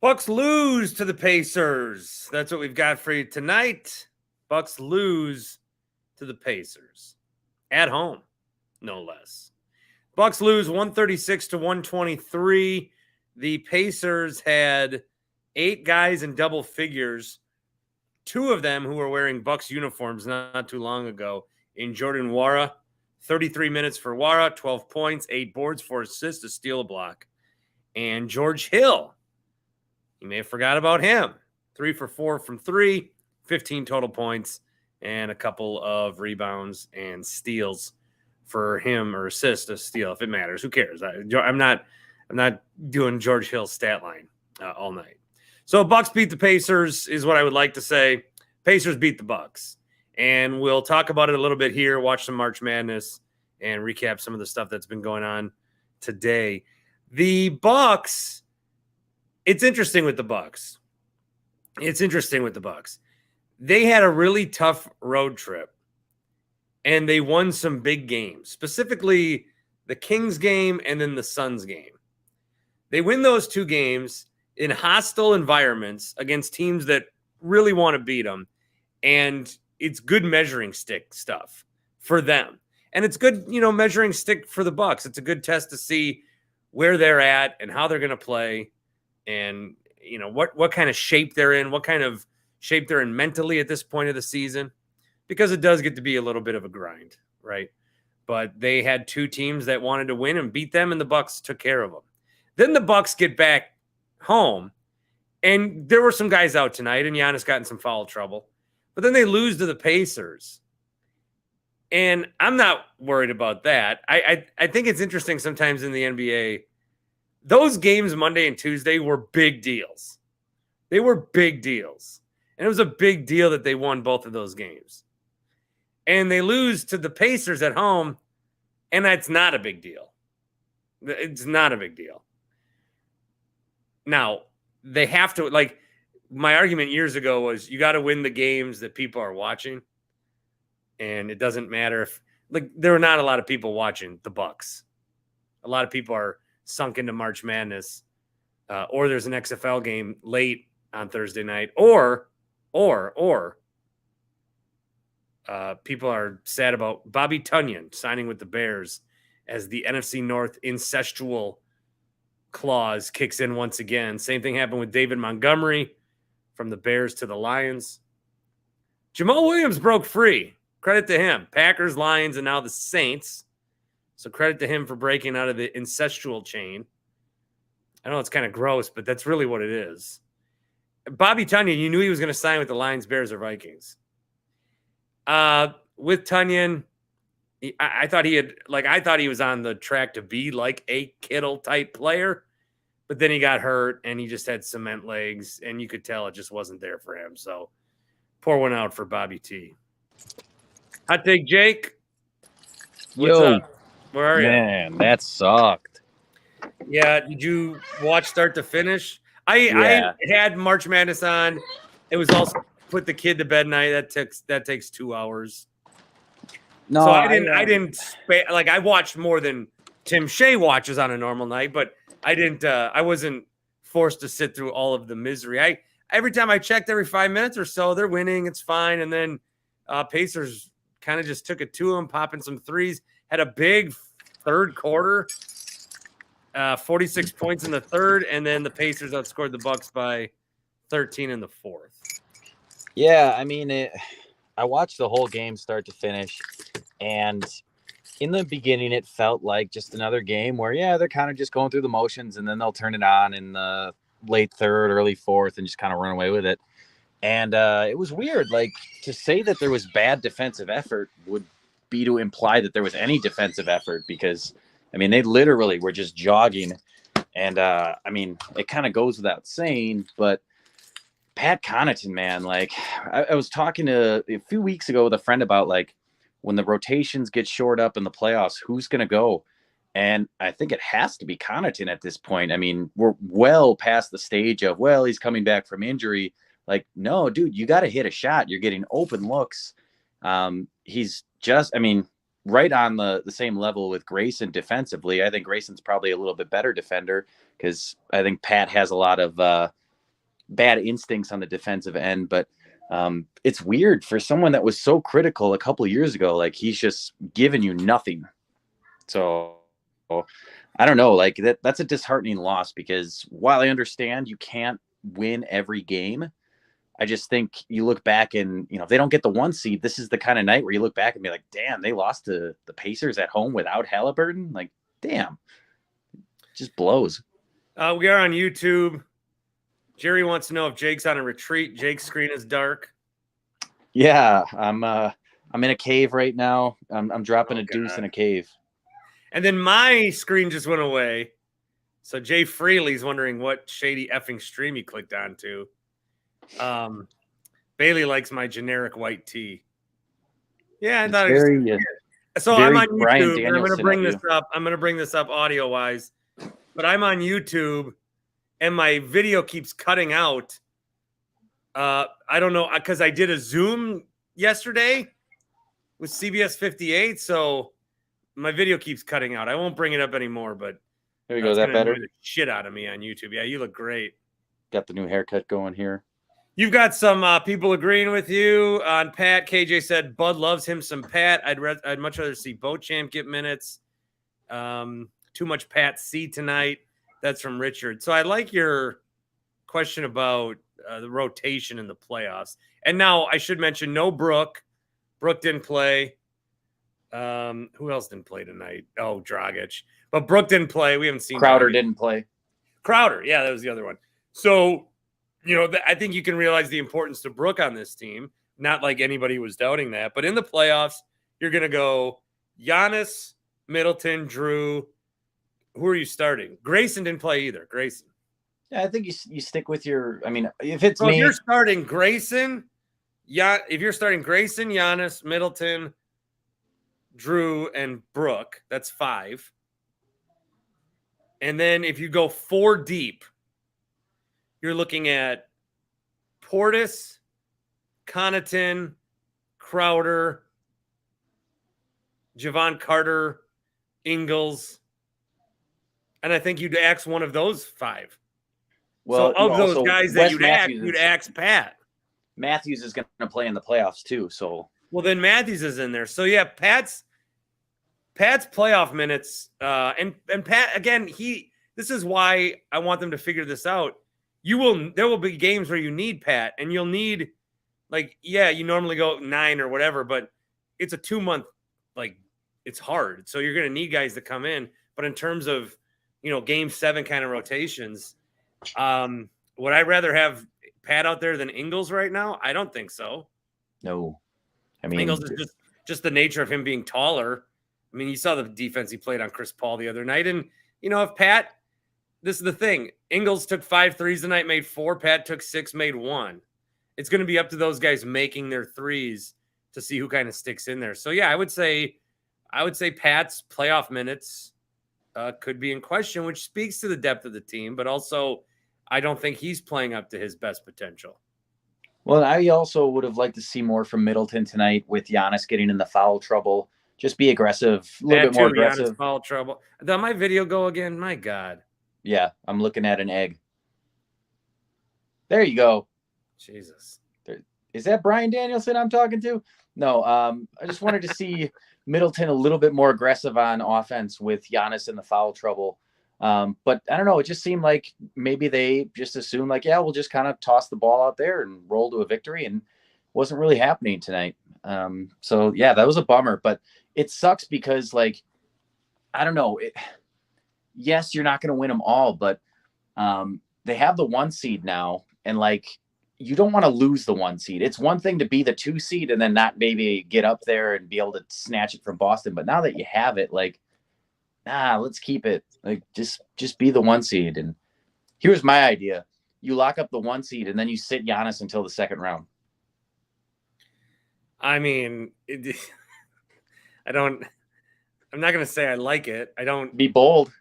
Bucks lose to the Pacers. That's what we've got for you tonight. Bucks lose to the Pacers at home, no less. Bucks lose 136 to 123. The Pacers had 8 guys in double figures, 2 of them who were wearing Bucks uniforms not too long ago. In Jordan Nwora, 33 minutes for Nwora, 12 points, 8 boards, 4 assists, a steal, a block. And George Hill, you may have forgot about him. 3 for 4 from 3, 15 total points, and a couple of rebounds and steals for him, or assist, a steal, if it matters. Who cares? I'm not doing George Hill's stat line all night. So Bucks beat the Pacers is what I would like to say. Pacers beat the Bucks. And we'll talk about it a little bit here, watch some March Madness, and recap some of the stuff that's been going on today. The Bucks, it's interesting with the Bucks. They had a really tough road trip, and they won some big games, specifically the Kings game and then the Suns game. They win those 2 games in hostile environments against teams that really want to beat them, and it's good measuring stick stuff for them. And it's good, measuring stick for the Bucks. It's a good test to see where they're at and how they're going to play, and what kind of shape they're in, what kind of shape they're in mentally at this point of the season, because it does get to be a little bit of a grind, right? But they had 2 teams that wanted to win and beat them, and the Bucks took care of them. Then the Bucks get back home, and there were some guys out tonight, and Giannis got in some foul trouble. But then they lose to the Pacers, and I'm not worried about that. I think it's interesting sometimes in the NBA, those games Monday and Tuesday were big deals. They were big deals. And it was a big deal that they won both of those games. And they lose to the Pacers at home, and that's not a big deal. It's not a big deal. Now, they have to, my argument years ago was you got to win the games that people are watching. And it doesn't matter if, there are not a lot of people watching the Bucks. A lot of people are sunk into March Madness, or there's an XFL game late on Thursday night, or people are sad about Bobby Tunyon signing with the Bears as the NFC North incestual clause kicks in once again. Same thing happened with David Montgomery from the Bears to the Lions. Jamal Williams broke free. Credit to him. Packers, Lions, and now the Saints. So credit to him for breaking out of the incestual chain. I know it's kind of gross, but that's really what it is. Bobby Tunyon, you knew he was going to sign with the Lions, Bears, or Vikings. With Tunyon, I thought he was on the track to be like a Kittle type player, but then he got hurt and he just had cement legs, and you could tell it just wasn't there for him. So pour one out for Bobby T. Hot take, Jake. What's up? Where are you? Man, that sucked. Yeah, did you watch start to finish? I had March Madness on. It was also put the kid to bed night. That takes 2 hours. No, so I didn't I watched more than Tim Shea watches on a normal night, but I wasn't forced to sit through all of the misery. Every time I checked every 5 minutes or so, they're winning, it's fine. And then Pacers kind of just took it to them, popping some threes, had a big third quarter, 46 points in the third, and then the Pacers outscored the Bucks by 13 in the fourth. Yeah, I mean, I watched the whole game start to finish, and in the beginning, it felt like just another game where, they're kind of just going through the motions, and then they'll turn it on in the late third, early fourth, and just kind of run away with it. And it was weird. To say that there was bad defensive effort would be to imply that there was any defensive effort, because, I mean, they literally were just jogging. And, I mean, it kind of goes without saying, but Pat Connaughton, man, I was talking a few weeks ago with a friend about, when the rotations get shored up in the playoffs, who's going to go? And I think it has to be Connaughton at this point. I mean, we're well past the stage of, he's coming back from injury. No, dude, you got to hit a shot. You're getting open looks. He's just, I mean, right on the same level with Grayson defensively. I think Grayson's probably a little bit better defender, because I think Pat has a lot of bad instincts on the defensive end. But it's weird for someone that was so critical a couple of years ago. Like, he's just giving you nothing. So I don't know. Like, that's a disheartening loss, because while I understand you can't win every game, I just think you look back and, if they don't get the 1 seed, this is the kind of night where you look back and be like, damn, they lost to the Pacers at home without Halliburton. Like, damn, it just blows. We are on YouTube. Jerry wants to know if Jake's on a retreat. Jake's screen is dark. Yeah, I'm in a cave right now. I'm dropping a deuce in a cave. And then my screen just went away. So Jay Freely's wondering what shady effing stream he clicked onto. Bailey likes my generic white tee. Yeah, I thought it was so I'm on YouTube. And I'm going to bring this up. I'm going to bring this up audio wise, but I'm on YouTube and my video keeps cutting out. I don't know, because I did a Zoom yesterday with CBS 58, so my video keeps cutting out. I won't bring it up anymore, but there you go. Is that better? The shit out of me on YouTube. Yeah, you look great. Got the new haircut going here. You've got some people agreeing with you on Pat. KJ said Bud loves him some Pat. I'd much rather see Beauchamp get minutes. Too much Pat C tonight. That's from Richard. So I like your question about the rotation in the playoffs. And now I should mention no Brook. Brook didn't play. Who else didn't play tonight? Oh, Dragic. But Brook didn't play. We haven't seen Crowder didn't play. Crowder. Yeah, that was the other one. So, I think you can realize the importance to Brook on this team. Not like anybody was doubting that. But in the playoffs, you're going to go Giannis, Middleton, Drew. Who are you starting? Grayson didn't play either. Grayson. Yeah, I think you stick with your. I mean, if it's me, if you're starting Grayson, Giannis, Middleton, Drew, and Brook, that's 5. And then if you go 4 deep, you're looking at Portis, Connaughton, Crowder, Javon Carter, Ingles, and I think you'd axe one of those 5. Well, so of those guys that you'd axe Pat. Matthews is going to play in the playoffs too. So then Matthews is in there. So yeah, Pat's playoff minutes, and Pat again. This is why I want them to figure this out. There will be games where you need Pat, and you'll need you normally go 9 or whatever, but it's a 2-month it's hard. So you're going to need guys to come in. But in terms of game 7 kind of rotations. Would I rather have Pat out there than Ingles right now? I don't think so. No. I mean, Ingles is just the nature of him being taller. I mean, you saw the defense he played on Chris Paul the other night. And, if Pat, this is the thing. Ingles took 5 threes tonight, made 4. Pat took 6, made 1. It's going to be up to those guys making their threes to see who kind of sticks in there. So, yeah, I would say Pat's playoff minutes could be in question, which speaks to the depth of the team, but also I don't think he's playing up to his best potential. Well, I also would have liked to see more from Middleton tonight with Giannis getting in the foul trouble. Just be aggressive, a little bit more aggressive. Giannis foul trouble. Did my video go again? My God. Yeah, I'm looking at an egg. There you go. Jesus. Is that Brian Danielson I'm talking to? No, I just wanted to see Middleton a little bit more aggressive on offense with Giannis in the foul trouble. But I don't know. It just seemed like maybe they just assumed we'll just kind of toss the ball out there and roll to a victory, and wasn't really happening tonight. So yeah, that was a bummer, but it sucks because I don't know. Yes, you're not going to win them all, but they have the 1 seed now, and you don't want to lose the 1 seed. It's one thing to be the 2 seed and then not maybe get up there and be able to snatch it from Boston. But now that you have it, let's keep it. Just be the 1 seed. And here's my idea. You lock up the 1 seed and then you sit Giannis until the second round. I mean, I'm not going to say I like it. I don't. Be bold.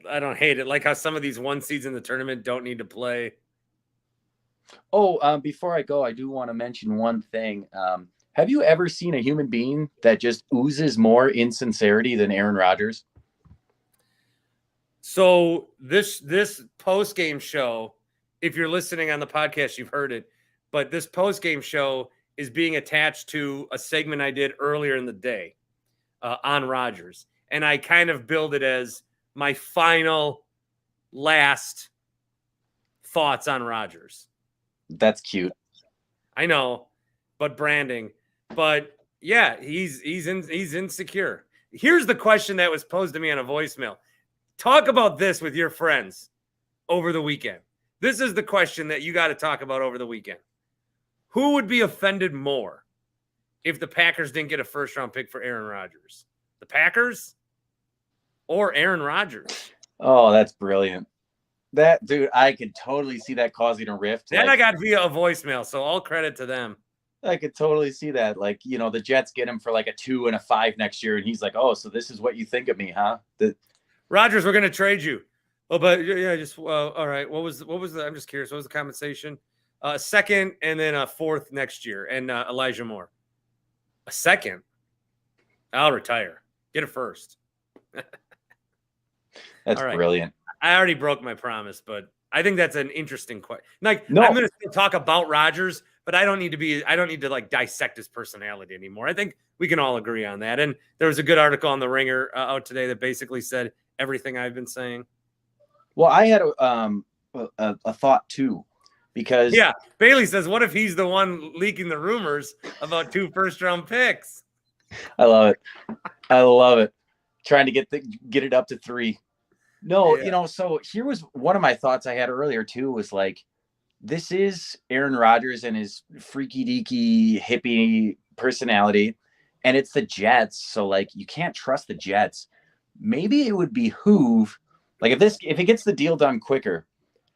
I don't hate it. Like how some of these 1 seeds in the tournament don't need to play. Oh, before I go, I do want to mention one thing. Have you ever seen a human being that just oozes more insincerity than Aaron Rodgers? So this post-game show if you're listening on the podcast, you've heard it, but this post-game show is being attached to a segment I did earlier in the day on Rodgers. And I kind of build it as my final last thoughts on Rodgers. That's cute. I know, but branding. But yeah, he's insecure. Here's the question that was posed to me on a voicemail. Talk about this with your friends over the weekend. This is the question that you got to talk about over the weekend. Who would be offended more if the Packers didn't get a first-round pick for Aaron Rodgers? The Packers or Aaron Rodgers? Oh, that's brilliant. That, dude, I could totally see that causing a rift. That I got via a voicemail, so all credit to them. I could totally see that. Like, you know, the Jets get him for like a 2 and a 5 next year, and he's like, oh, so this is what you think of me, huh? Rodgers, we're going to trade you. Oh, but yeah, just all right. What was the? I'm just curious. What was the compensation? Second, and then a fourth next year, and Elijah Moore. A second. I'll retire. Get a first. That's right. Brilliant. I already broke my promise, but I think that's an interesting question. Like, no. I'm going to talk about Rodgers, but I don't need to like dissect his personality anymore. I think we can all agree on that. And there was a good article on The Ringer out today that basically said everything I've been saying. Well, I had a thought too, because Bailey says, what if he's the one leaking the rumors about 2 first-round picks? I love it. Trying to get it up to 3. No, you know, so here was one of my thoughts I had earlier too, was like, this is Aaron Rodgers and his freaky deaky hippie personality, and it's the Jets. So like, you can't trust the Jets. Maybe it would behoove, like if it gets the deal done quicker,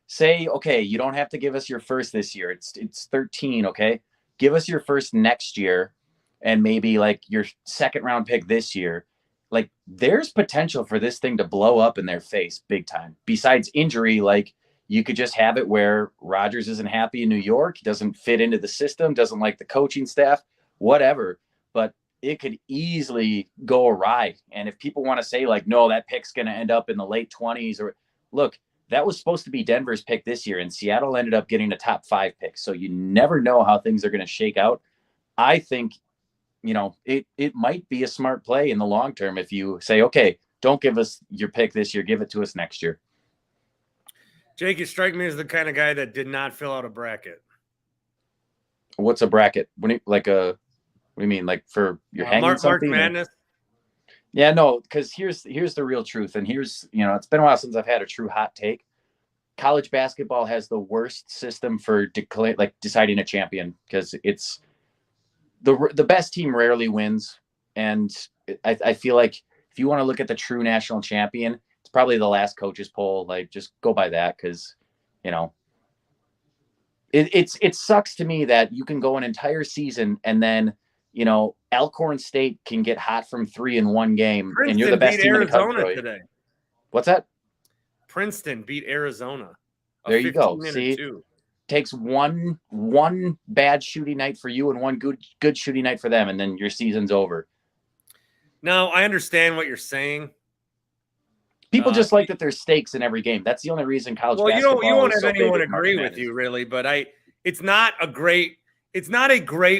say, okay, you don't have to give us your first this year. It's 13. Okay. Give us your first next year, and maybe like your second round pick this year. Like, there's potential for this thing to blow up in their face big time. Besides injury, like, you could just have it where Rodgers isn't happy in New York, doesn't fit into the system, doesn't like the coaching staff, whatever. But it could easily go awry. And if people want to say like, no, that pick's going to end up in the late 20s, or look, that was supposed to be Denver's pick this year, and Seattle ended up getting a top 5 pick. So you never know how things are going to shake out. I think, you know, it might be a smart play in the long term if you say, okay, don't give us your pick this year, give it to us next year. Jake, you strike me as the kind of guy that did not fill out a bracket. What's a bracket? What do you mean? Like for your hanging something? March Madness? Yeah, no, because here's the real truth. And here's, you know, it's been a while since I've had a true hot take. College basketball has the worst system for deciding a champion, because it's the best team rarely wins. And I feel like if you want to look at the true national champion, it's probably the last coaches poll. Like, just go by that, because, you know, it sucks to me that you can go an entire season and then, you know, Alcorn State can get hot from 3 in one game, Princeton and you're the best beat team Arizona in the country today. What's that? Princeton beat Arizona. There you go. See, takes one bad shooting night for you and one good shooting night for them, and then your season's over. No, I understand what you're saying. People just like that there's stakes in every game. That's the only reason college basketball. You won't have so anyone agree with you, really, but it's not a great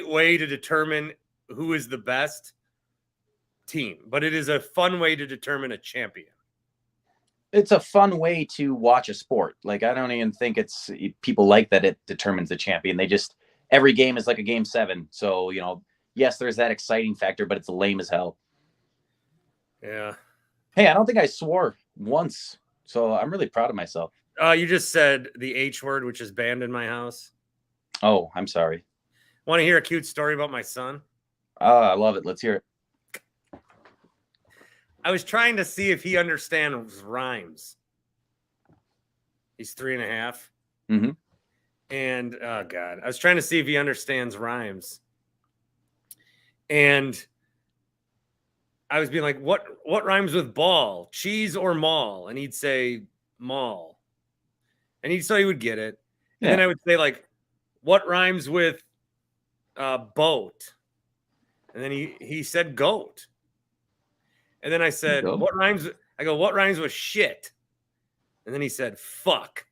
way to determine who is the best team, but it is a fun way to determine a champion. It's a fun way to watch a sport. Like, I don't even think it's people like that it determines the champion. They just, every game is like a game 7. So, you know, yes, there's that exciting factor, but it's lame as hell. Yeah. Hey, I don't think I swore once, so I'm really proud of myself. You just said the H word, which is banned in my house. Oh, I'm sorry. Want to hear a cute story about my son? I love it. Let's hear it. I was trying to see if he understands rhymes. He's 3.5. Mm-hmm. And, oh, God, I was trying to see if he understands rhymes. And I was being like, what rhymes with ball, cheese, or mall? And he'd say mall. And so he would get it. And then I would say, like, what rhymes with boat? And then he said goat. And then I said, what rhymes? I go, what rhymes with shit? And then he said, fuck.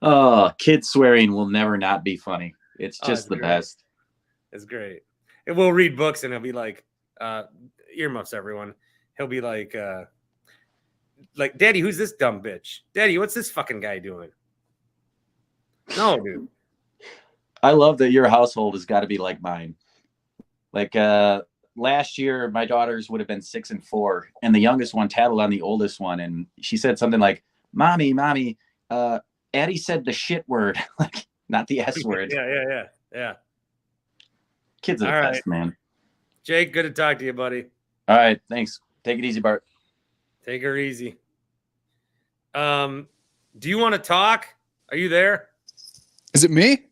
Oh, kids swearing will never not be funny. It's Oh, just it's the great. best. It's great. And we'll read books and he'll be like, earmuffs, everyone. He'll be like, Daddy, who's this dumb bitch? Daddy, what's this fucking guy doing? No, dude. I love that your household has got to be like mine. Like last year, my daughters would have been 6 and 4, and the youngest one tattled on the oldest one, and she said something like, "Mommy, Addie said the shit word, like not the S word." Yeah. Kids are the best, man. Jake, good to talk to you, buddy. All right, thanks. Take it easy, Bart. Take her easy. Do you want to talk? Are you there? Is it me?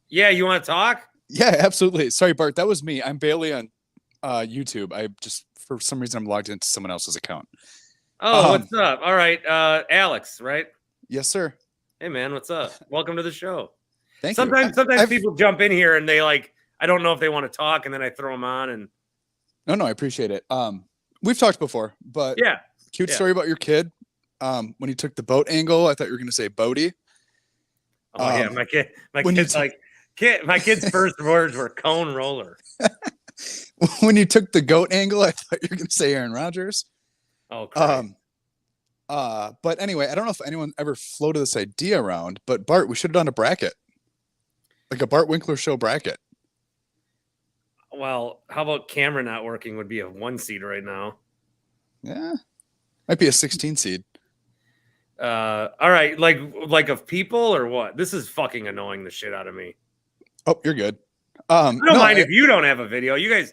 Yeah, you want to talk? Yeah, absolutely. Sorry, Bart, that was me. I'm Bailey on YouTube. I just, for some reason, I'm logged into someone else's account. Oh, what's up? All right, Alex, right? Yes, sir. Hey, man, what's up? Welcome to the show. Thank you. Sometimes people jump in here and they I don't know if they want to talk, and then I throw them on. And no, I appreciate it. We've talked before, but yeah, cute story about your kid. When he took the boat angle, I thought you were going to say boaty. Oh yeah, my kid's first words were cone roller. When you took the goat angle, I thought you were going to say Aaron Rodgers. Oh, great. But anyway, I don't know if anyone ever floated this idea around, but Bart, we should have done a bracket, like a Bart Winkler show bracket. Well, how about camera not working would be a 1 seed right now. Yeah, might be a 16 seed. All right, like of people or what? This is fucking annoying the shit out of me. Oh, you're good. I don't mind if you don't have a video. You guys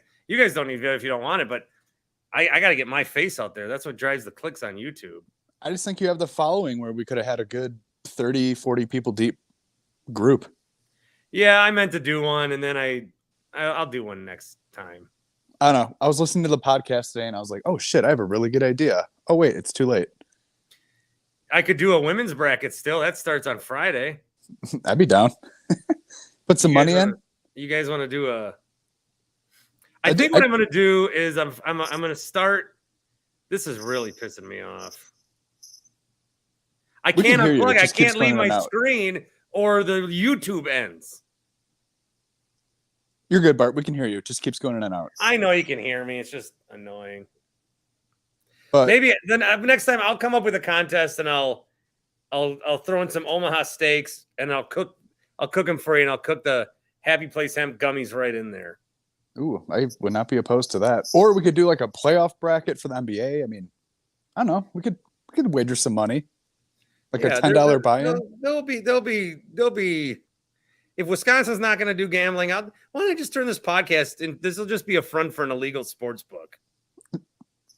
don't need video if you don't want it, but I got to get my face out there. That's what drives the clicks on YouTube. I just think you have the following where we could have had a good 30, 40 people deep group. Yeah, I meant to do one, and then I'll do one next time. I don't know. I was listening to the podcast today, and I was like, oh, shit, I have a really good idea. Oh, wait, it's too late. I could do a women's bracket still. That starts on Friday. I'd be down. Put some money in. You guys want to do a? I think what I'm going to do is I'm going to start. This is really pissing me off. I can't unplug. I can't leave my screen, or the YouTube ends. You're good, Bart. We can hear you. It just keeps going in and out. I know you can hear me. It's just annoying. But maybe then next time I'll come up with a contest and I'll throw in some Omaha steaks and I'll cook them for you, and I'll cook the Happy Place hemp gummies right in there. Ooh, I would not be opposed to that. Or we could do like a playoff bracket for the NBA. I mean, I don't know. We could wager some money, like a $10 buy-in. There'll be. If Wisconsin's not going to do gambling, why don't I just turn this podcast and this will just be a front for an illegal sports book.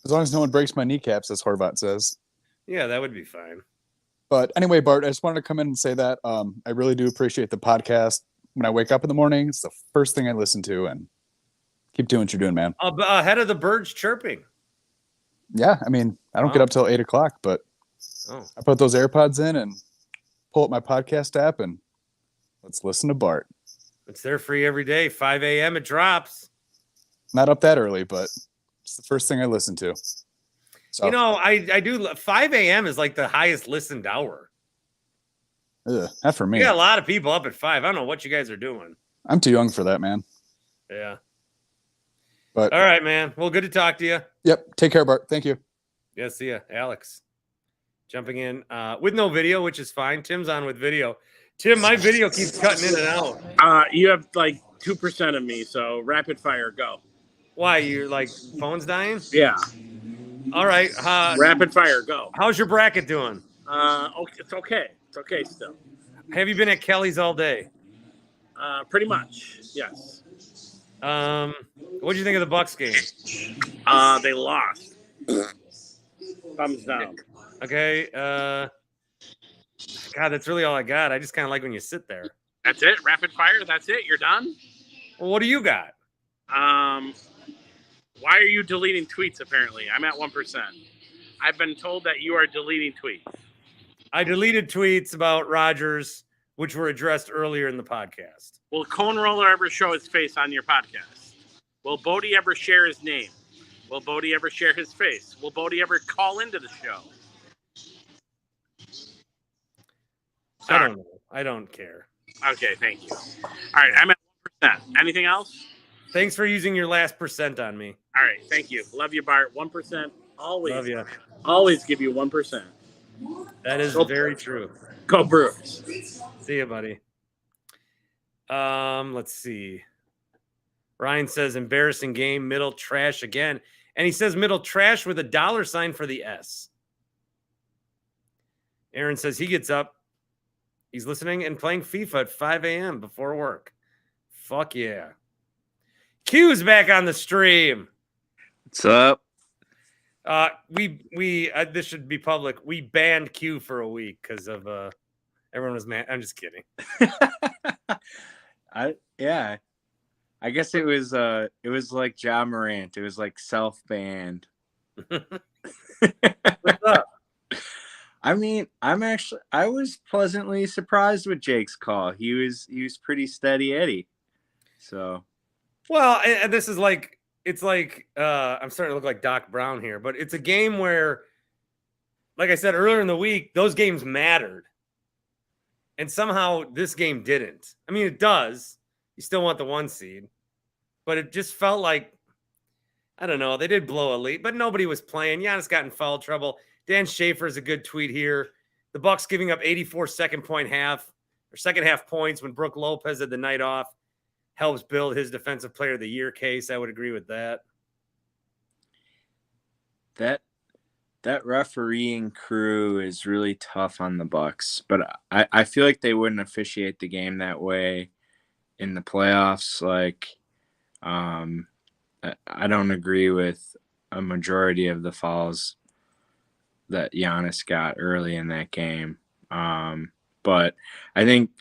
As long as no one breaks my kneecaps, as Horvat says. Yeah, that would be fine. But anyway, Bart, I just wanted to come in and say that I really do appreciate the podcast. When I wake up in the morning, it's the first thing I listen to, and keep doing what you're doing, man. Ahead of the birds chirping. Yeah, I mean, I don't get up till 8 o'clock, but I put those AirPods in and pull up my podcast app, and let's listen to Bart. It's there free every day, 5 a.m. It drops. Not up that early, but it's the first thing I listen to. So, I do. 5 a.m. is like the highest listened hour. Not for me. You got a lot of people up at 5. I don't know what you guys are doing. I'm too young for that, man. Yeah. But all right, man. Well, good to talk to you. Yep. Take care, Bart. Thank you. Yeah, see ya. Alex. Jumping in with no video, which is fine. Tim's on with video. Tim, my video keeps cutting in and out. You have like 2% of me, so rapid fire, go. Why? You're like, phone's dying? Yeah. All right. Rapid fire, go. How's your bracket doing? Okay, it's okay. It's okay still. Have you been at Kelly's all day? Pretty much, yes. What do you think of the Bucks game? They lost. Thumbs down. Okay. God, that's really all I got. I just kind of like when you sit there. That's it? Rapid fire? That's it? You're done? Well, what do you got? Why are you deleting tweets, apparently? I'm at 1%. I've been told that you are deleting tweets. I deleted tweets about Rodgers, which were addressed earlier in the podcast. Will Cone Roller ever show his face on your podcast? Will Bodie ever share his name? Will Bodie ever share his face? Will Bodie ever call into the show? I don't know. I don't care. Okay, thank you. All right, I'm at 1%. Anything else? Thanks for using your last percent on me. All right, thank you. Love you, Bart. 1%. Love you. Always give you 1%. That is very true. Go Brewers. See you, buddy. Let's see. Ryan says embarrassing game, middle trash again. And he says middle trash with a $sign for the S. Aaron says he gets up. He's listening and playing FIFA at 5 a.m. before work. Fuck yeah. Q's back on the stream. What's up? We this should be public. We banned Q for a week because of everyone was mad. I'm just kidding. I guess it was like Ja Morant. It was like self-banned. What's up? I mean, I was pleasantly surprised with Jake's call. He was pretty steady Eddie. So, well, and this is like, it's like I'm starting to look like Doc Brown here, but it's a game where, like I said earlier in the week, those games mattered. And somehow this game didn't. I mean, it does. You still want the 1 seed. But it just felt like, I don't know, they did blow a lead, but nobody was playing. Giannis got in foul trouble. Dan Schaefer is a good tweet here. The Bucks giving up 84 second half points when Brook Lopez had the night off helps build his defensive player of the year case. I would agree with that. That refereeing crew is really tough on the Bucks, but I feel like they wouldn't officiate the game that way in the playoffs. Like, I don't agree with a majority of the fouls that Giannis got early in that game. But I think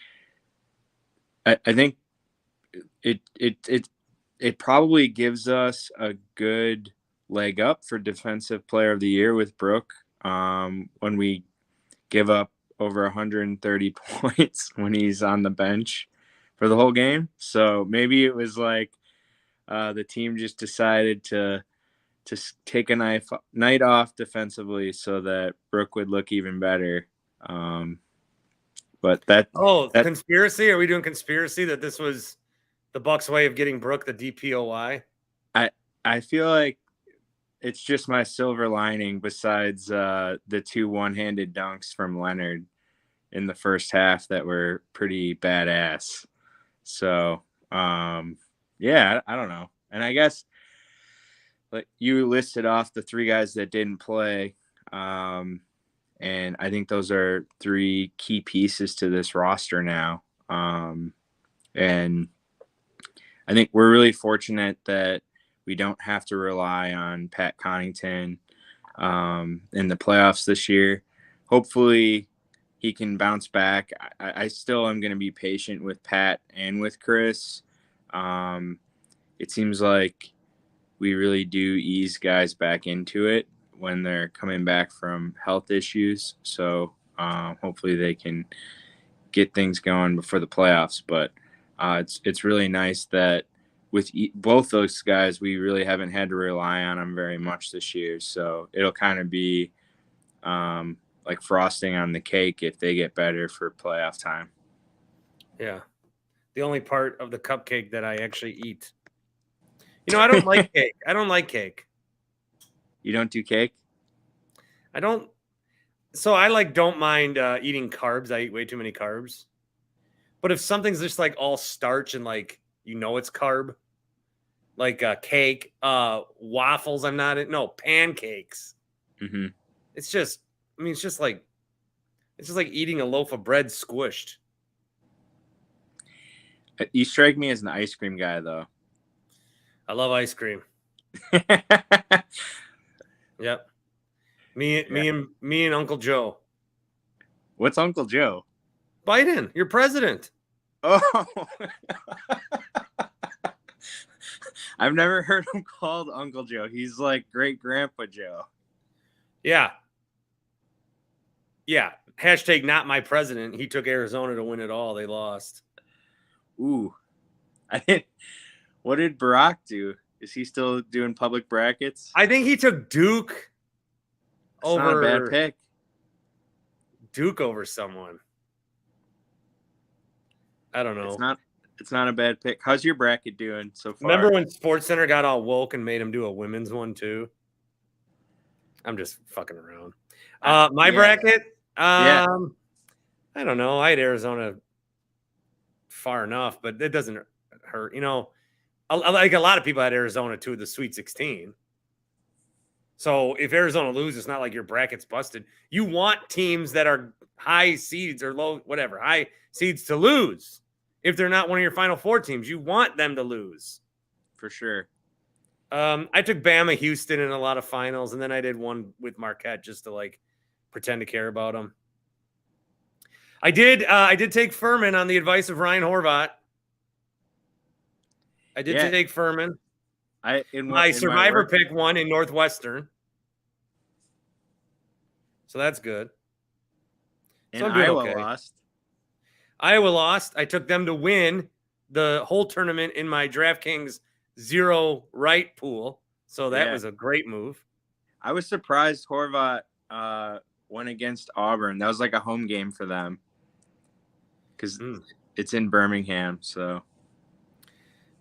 it probably gives us a good leg up for defensive player of the year with Brook, when we give up over 130 points when he's on the bench for the whole game. So maybe it was like the team just decided to take a night off defensively so that Brook would look even better. But that conspiracy? Are we doing conspiracy that this was the Bucks' way of getting Brook the DPOY? I feel like it's just my silver lining besides the 2 one-handed dunks from Leonard in the first half that were pretty badass. So, yeah, I don't know. And I guess like you listed off the 3 guys that didn't play. And I think those are 3 key pieces to this roster now. And I think we're really fortunate that we don't have to rely on Pat Connaughton in the playoffs this year. Hopefully he can bounce back. I still am going to be patient with Pat and with Chris. It seems like we really do ease guys back into it when they're coming back from health issues. So hopefully they can get things going before the playoffs. But it's really nice that with both those guys, we really haven't had to rely on them very much this year. So it'll kind of be like frosting on the cake if they get better for playoff time. Yeah. The only part of the cupcake that I actually eat. You know, I don't like cake. I don't like cake. You don't do cake? I don't. So I don't mind eating carbs. I eat way too many carbs. But if something's just like all starch and it's carb, like cake, waffles, I'm not in. No, pancakes. Mm-hmm. It's just like eating a loaf of bread squished. You strike me as an ice cream guy, though. I love ice cream. Yep. Me and Uncle Joe. What's Uncle Joe? Biden, your president. Oh. I've never heard him called Uncle Joe. He's like Great Grandpa Joe. Yeah. Yeah. Hashtag not my president. He took Arizona to win it all. They lost. Ooh. What did Barack do? Is he still doing public brackets? I think he took Duke over. Not a bad pick. Duke over someone. I don't know. It's not a bad pick. How's your bracket doing so far? Remember when SportsCenter got all woke and made him do a women's one too? I'm just fucking around. My yeah. bracket. Yeah. I don't know. I had Arizona far enough, but it doesn't hurt. You know, like a lot of people had Arizona to the Sweet 16. So if Arizona loses, it's not like your bracket's busted. You want teams that are high seeds or low, whatever, high seeds to lose. If they're not one of your Final Four teams, you want them to lose. For sure. I took Bama, Houston in a lot of finals, and then I did one with Marquette just to like pretend to care about them. I did take Furman on the advice of Ryan Horvat. I did take Furman. My survivor pick won in Northwestern. So that's good. And so Iowa lost. Iowa lost. I took them to win the whole tournament in my DraftKings zero right pool. So that was a great move. I was surprised Horvat went against Auburn. That was like a home game for them because it's in Birmingham. So,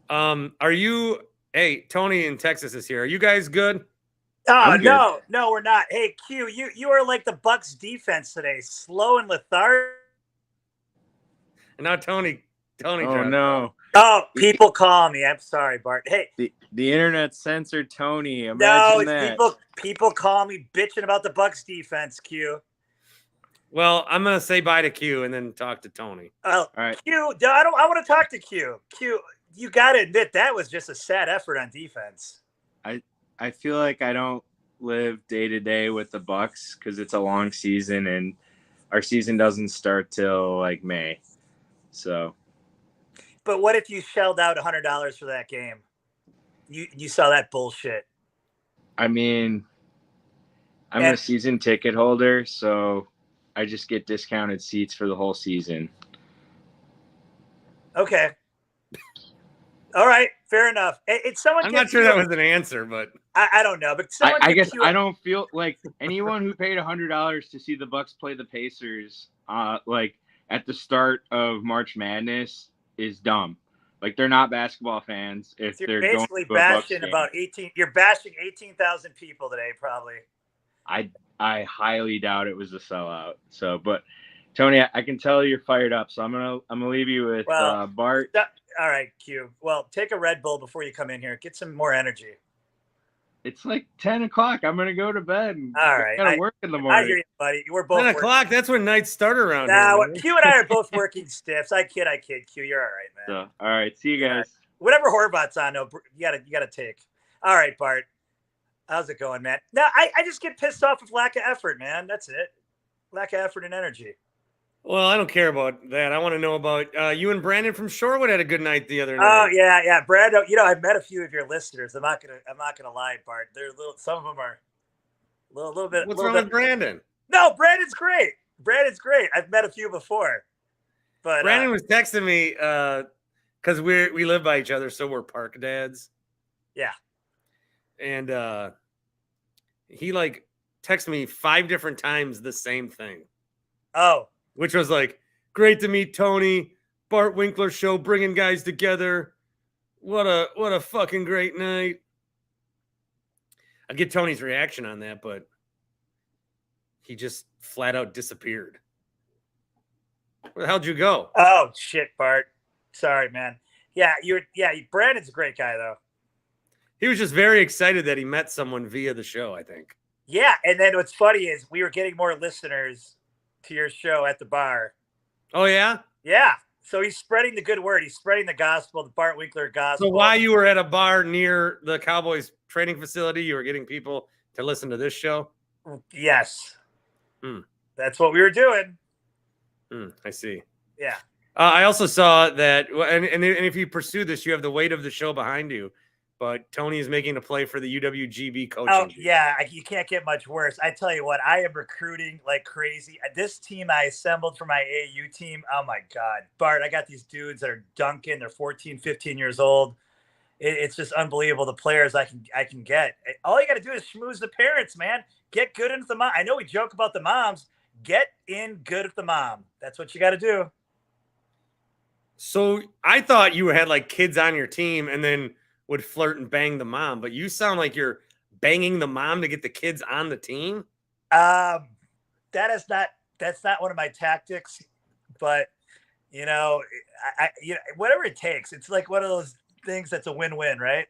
are you? Hey, Tony in Texas is here. Are you guys good? Oh, no, we're not. Hey, Q, you are like the Bucks defense today, slow and lethargic. And now Tony. Oh no. Oh, people call me. I'm sorry, Bart. Hey, the internet censored Tony. Imagine that. People call me bitching about the Bucks defense. Q. Well, I'm gonna say bye to Q and then talk to Tony. All right. Q. I want to talk to Q. Q. You got to admit that was just a sad effort on defense. I feel like I don't live day to day with the Bucks because it's a long season and our season doesn't start till like May. So. But what if you shelled out $100 for that game? You saw that bullshit. I mean, I'm a season ticket holder, so I just get discounted seats for the whole season. Okay. All right, fair enough. I'm not sure that was an answer, but I don't know. But I guess I don't feel like anyone who paid $100 to see the Bucks play the Pacers, like at the start of March Madness, is dumb. Like they're not basketball fans. If you're they're basically bashing about 18, you're bashing 18,000 people today, probably. I highly doubt it was a sellout. So, but Tony, I can tell you're fired up. So I'm gonna leave you with Bart. All right, Q. Well, take a Red Bull before you come in here. Get some more energy. It's like 10 o'clock. I'm gonna go to bed. All right, gotta work in the morning. I hear you, buddy. We're both 10 o'clock. That's when nights start around here. Q and I are both working stiffs. I kid. Q, you're all right, man. So, all right, see you guys. Whatever Horvat's on, no, you gotta take. All right, Bart. How's it going, man? No, I just get pissed off with lack of effort, man. That's it. Lack of effort and energy. Well, I don't care about that. I want to know about you and Brandon from Shorewood had a good night the other night. Oh yeah, Brad. You know, I've met a few of your listeners. I'm not gonna lie, Bart. They're some of them are a little bit. What's wrong with Brandon? No, Brandon's great. I've met a few before, but Brandon was texting me because we live by each other, so we're park dads. Yeah, and he like texted me 5 different times the same thing. Oh. Which was like, great to meet Tony, Bart Winkler show, bringing guys together. What a fucking great night. I'd get Tony's reaction on that, but he just flat out disappeared. Where the hell'd you go? Oh shit, Bart. Sorry, man. Yeah, Brandon's a great guy though. He was just very excited that he met someone via the show, I think. Yeah, and then what's funny is we were getting more listeners to your show at the bar. Oh yeah? Yeah. So he's spreading the good word. He's spreading the gospel, the Bart Winkler gospel. So while you were at a bar near the Cowboys training facility, you were getting people to listen to this show? Yes. That's what we were doing. I see. Yeah. I also saw that, and if you pursue this, you have the weight of the show behind you. But Tony is making a play for the UWGB coaching. Oh, yeah. You can't get much worse. I tell you what, I am recruiting like crazy. This team I assembled for my AAU team, oh, my God. Bart, I got these dudes that are dunking. They're 14, 15 years old. It's just unbelievable, the players I can get. All you got to do is schmooze the parents, man. Get good into the mom. I know we joke about the moms. Get in good at the mom. That's what you got to do. So I thought you had like kids on your team and then would flirt and bang the mom, but you sound like you're banging the mom to get the kids on the team. That's not one of my tactics, but whatever it takes. It's like one of those things that's a win-win, right?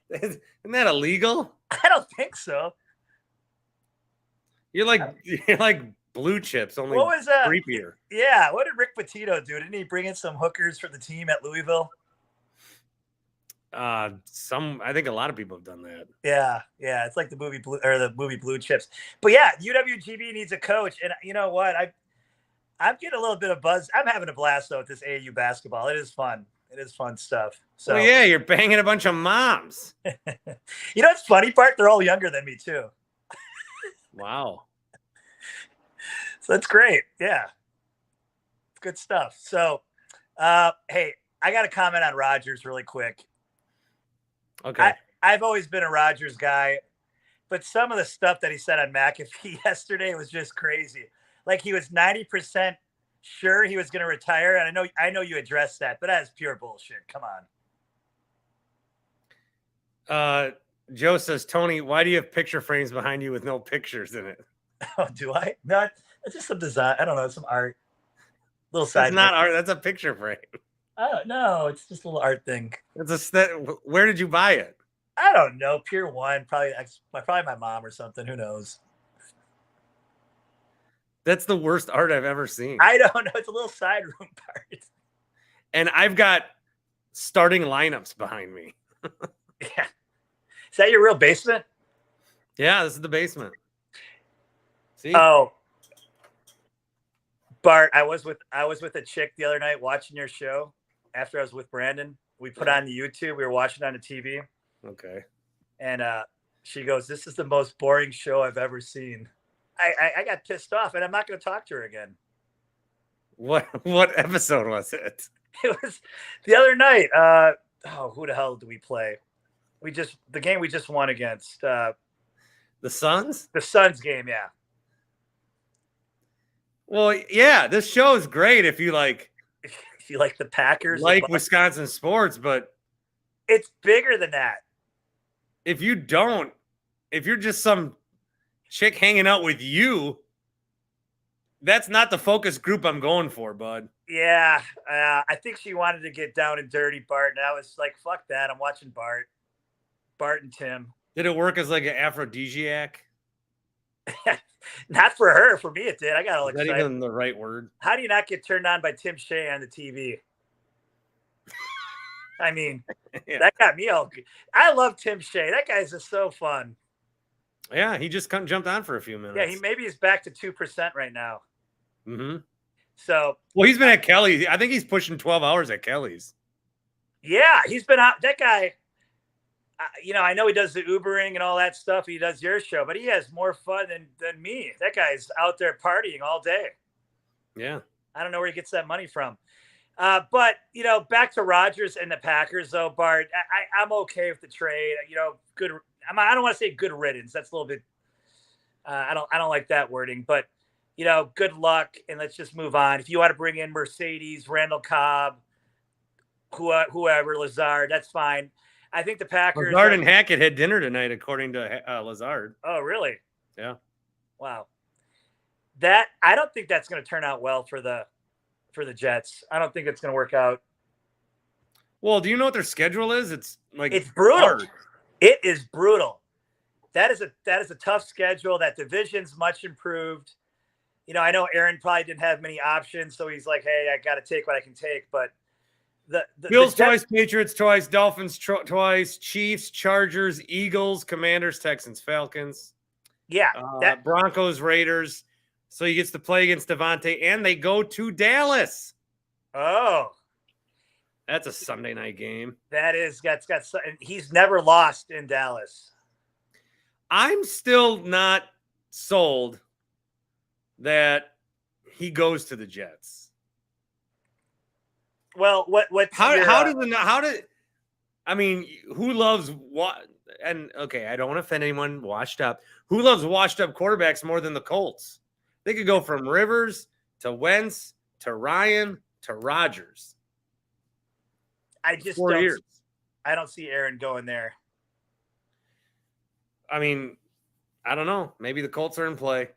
Isn't that illegal? I don't think so. You're like Blue Chips, only What was creepier. Yeah, what did Rick Pitino do? Didn't he bring in some hookers for the team at Louisville? I think a lot of people have done that. Yeah, it's like the movie Blue Chips. But yeah, UWGB needs a coach, and you know what? I'm getting a little bit of buzz. I'm having a blast though with this AAU basketball. It is fun. It is fun stuff. So yeah, you're banging a bunch of moms. You know what's funny, Bart? They're all younger than me too. Wow. So that's great. Yeah. It's good stuff. So, hey, I got to comment on Rodgers really quick. Okay. I've always been a Rodgers guy, but some of the stuff that he said on McAfee yesterday was just crazy. Like he was 90% sure he was going to retire. And I know you addressed that, but that's pure bullshit. Come on. Joe says, Tony, why do you have picture frames behind you with no pictures in it? Oh, do I? No, it's just some design. I don't know. Some art. Little side. That's not art. That's a picture frame. Oh no, it's just a little art thing. Where did you buy it? I don't know. Pier 1, probably my mom or something. Who knows? That's the worst art I've ever seen. I don't know. It's a little side room part. And I've got starting lineups behind me. Yeah. Is that your real basement? Yeah, this is the basement. See? Oh, Bart, I was with a chick the other night watching your show. After I was with Brandon, we put on the YouTube. We were watching on the TV. Okay. And she goes, "This is the most boring show I've ever seen." I got pissed off, and I'm not going to talk to her again. What episode was it? It was the other night. Who the hell did we play? The game we just won against the Suns? The Suns game, yeah. Well, yeah, this show is great if you like the Packers, like Wisconsin sports, but it's bigger than that. If you're just some chick hanging out with you, that's not the focus group I'm going for, bud. Yeah, I think she wanted to get down and dirty, Bart, and I was like, fuck that. I'm watching Bart and Tim. Did it work as like an aphrodisiac? Not for her. For me, it did. I got all excited. Is that even the right word? How do you not get turned on by Tim Shea on the TV? I mean, yeah. That got me all good. I love Tim Shea. That guy's just so fun. Yeah, he just jumped on for a few minutes. Yeah, maybe he's back to 2% right now. Mm-hmm. So, well, he's been at Kelly's. I think he's pushing 12 hours at Kelly's. Yeah, he's been out. That guy, I know he does the Ubering and all that stuff. He does your show, but he has more fun than me. That guy's out there partying all day. Yeah. I don't know where he gets that money from. But, back to Rodgers and the Packers, though, Bart, I'm okay with the trade. Good. I don't want to say good riddance. That's a little bit. I don't like that wording, but good luck, and let's just move on. If you want to bring in Mercedes, Randall Cobb, whoever, Lazard, that's fine. I think the Packers. Lazard and Hackett had dinner tonight, according to Lazard. Oh, really? Yeah. Wow. I don't think that's going to turn out well for the Jets. I don't think it's going to work out. Well, do you know what their schedule is? It's brutal. Hard. It is brutal. That is a tough schedule. That division's much improved. I know Aaron probably didn't have many options, so he's like, "Hey, I got to take what I can take." But the Bills twice, Patriots twice, Dolphins twice, Chiefs, Chargers, Eagles, Commanders, Texans, Falcons. Yeah, Broncos, Raiders. So he gets to play against Devontae, and they go to Dallas. Oh, that's a Sunday night game. That is. He's never lost in Dallas. I'm still not sold that he goes to the Jets. Well, who loves what? And okay, I don't want to offend anyone. Washed up. Who loves washed up quarterbacks more than the Colts? They could go from Rivers to Wentz to Ryan to Rodgers. I just 4 don't. years. I don't see Aaron going there. I mean, I don't know. Maybe the Colts are in play.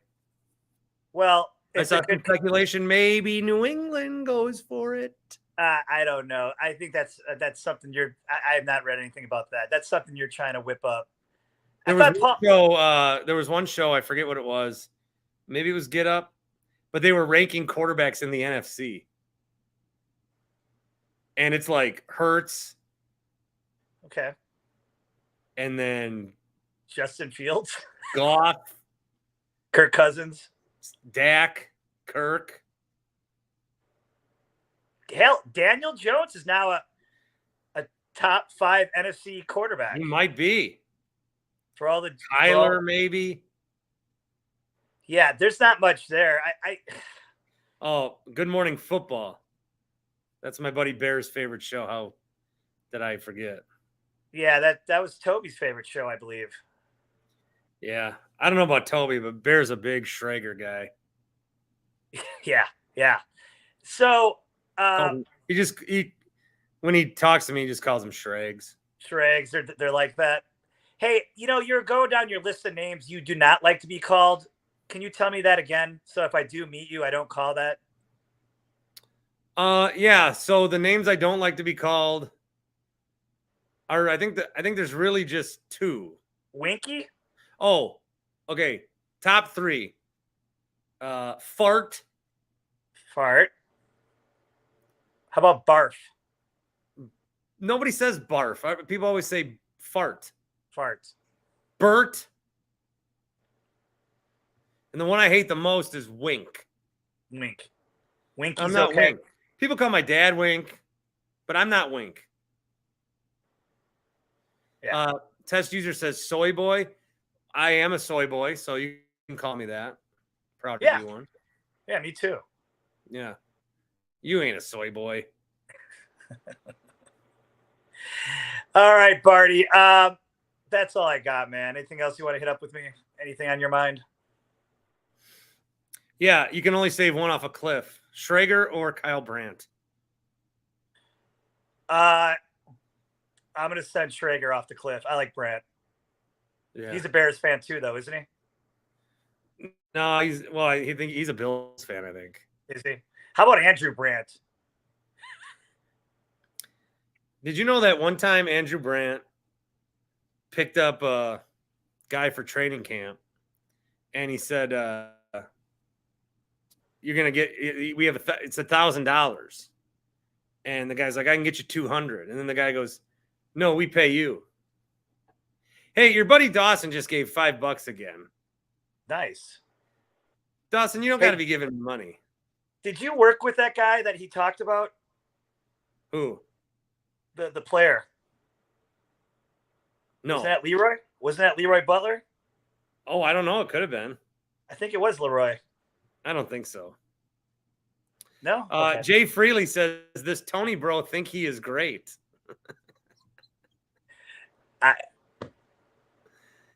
Well, I it's saw a some good. speculation. Maybe New England goes for it. I don't know. I think that's something you're. I have not read anything about that. That's something you're trying to whip up. There was one show. I forget what it was. Maybe it was Get Up, but they were ranking quarterbacks in the NFC, and it's like Hurts, Okay. and then Justin Fields, Goff, Kirk Cousins. Dak, Kirk. Hell, Daniel Jones is now a top 5 NFC quarterback He might be for all the Tyler, maybe. Yeah, there's not much there. Oh, Good Morning Football. That's my buddy Bear's favorite show. How did I forget? Yeah, that was Toby's favorite show, I believe. Yeah, I don't know about Toby, but Bear's a big Schrager guy. Yeah. So when he talks to me, he just calls him Shregs. Shregs, they're like that. Hey, you're going down your list of names you do not like to be called. Can you tell me that again? So if I do meet you, I don't call that. Yeah. So the names I don't like to be called are I think there's really just 2. Winky? Oh, okay. Top 3. Fart. Fart. How about barf? Nobody says barf. People always say fart. Fart. Bert. And the one I hate the most is Wink. Wink. Winky's I'm not okay. Wink. People call my dad Wink, but I'm not Wink. Yeah. Test user says soy boy. I am a soy boy, so you can call me that. Proud to be one. Yeah, me too. Yeah. You ain't a soy boy. All right, Barty. That's all I got, man. Anything else you want to hit up with me? Anything on your mind? Yeah, you can only save one off a cliff. Schrager or Kyle Brandt? I'm going to send Schrager off the cliff. I like Brandt. Yeah. He's a Bears fan too, though, isn't he? No, he's a Bills fan, I think. Is he? How about Andrew Brandt? Did you know that one time Andrew Brandt picked up a guy for training camp and he said, you're going to get, it's $1,000. And the guy's like, I can get you 200. And then the guy goes, no, we pay you. Hey, your buddy Dawson just gave $5 again. Nice. Dawson, you don't got to be giving money. Did you work with that guy that he talked about? Who? The player. No. Wasn't that Leroy? Wasn't that Leroy Butler? Oh, I don't know. It could have been. I think it was Leroy. I don't think so. No? Okay. Jay Freely says, this Tony bro think he is great.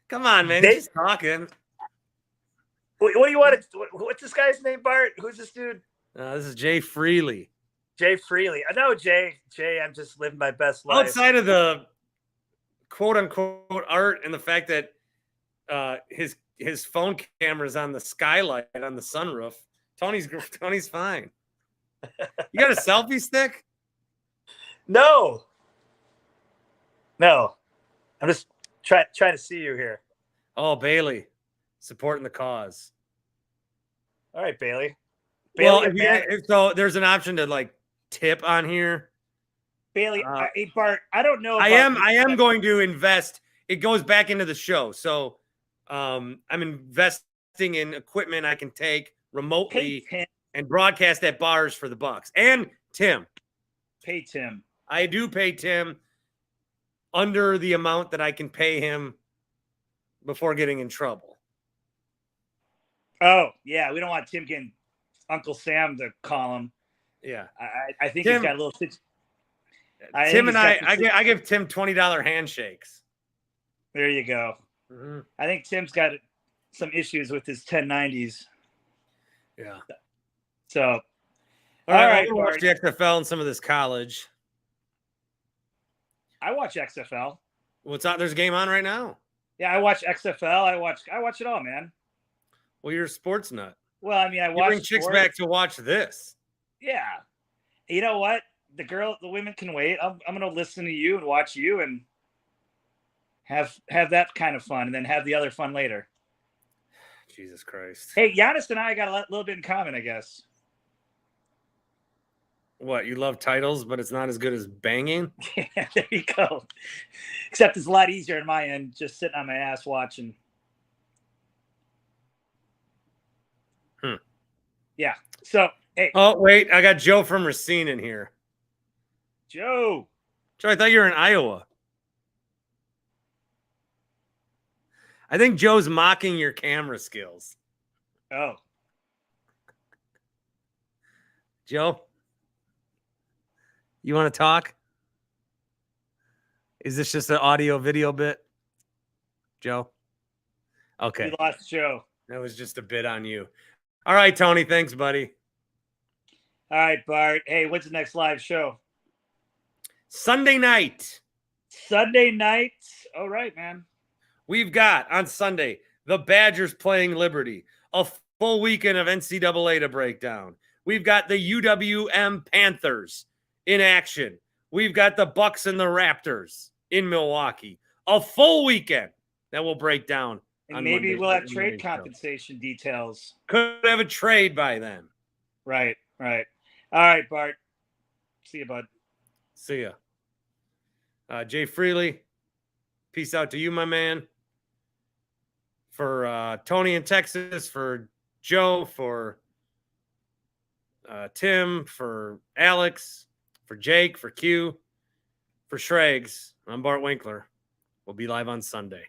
Come on, man. He's just talking. What do you want to? What's this guy's name, Bart? Who's this dude? This is Jay Freely. Jay Freely. I know Jay. I'm just living my best life. Outside of the quote unquote art and the fact that his phone camera is on the skylight on the sunroof, Tony's fine. You got a selfie stick? No. I'm just trying to see you here. Oh, Bailey, supporting the cause. All right, Bailey. Well, so there's an option to like tip on here. Bailey, hey Bart, I don't know. I am going to invest. It goes back into the show. So I'm investing in equipment I can take remotely and broadcast at bars for the Bucks. And Tim. Pay Tim. I do pay Tim under the amount that I can pay him before getting in trouble. Oh, yeah. We don't want Tim getting Uncle Sam to call him. Yeah. I think Tim, he's got a little... I give Tim $20 handshakes. There you go. Mm-hmm. I think Tim's got some issues with his 1090s. Yeah. So, all right. Watch the XFL and some of this college. I watch XFL. What's out? There's a game on right now. Yeah, I watch XFL. I watch it all, man. Well, you're a sports nut. Well, I mean, I You watch bring chicks sports. back to watch this. Yeah. You know what? The women can wait. I'm going to listen to you and watch you and have that kind of fun and then have the other fun later. Jesus Christ. Hey, Giannis and I got a little bit in common, I guess. What, you love titles, but it's not as good as banging? Yeah, there you go. Except it's a lot easier on my end, just sitting on my ass watching. Yeah. So, hey. Oh, wait. I got Joe from Racine in here. Joe, I thought you were in Iowa. I think Joe's mocking your camera skills. Oh. Joe, you want to talk? Is this just an audio video bit? Joe? Okay. You lost Joe. That was just a bit on you. All right, Tony. Thanks, buddy. All right, Bart. Hey, what's the next live show? Sunday night. Sunday night. All right, man. We've got on Sunday the Badgers playing Liberty, a full weekend of NCAA to break down. We've got the UWM Panthers in action. We've got the Bucks and the Raptors in Milwaukee. A full weekend that will break down. And maybe we'll have trade compensation details. Could have a trade by then. Right. All right, Bart. See you, bud. See ya. Jay Freely, peace out to you, my man. For Tony in Texas, for Joe, for Tim, for Alex, for Jake, for Q, for Shregs, I'm Bart Winkler. We'll be live on Sunday.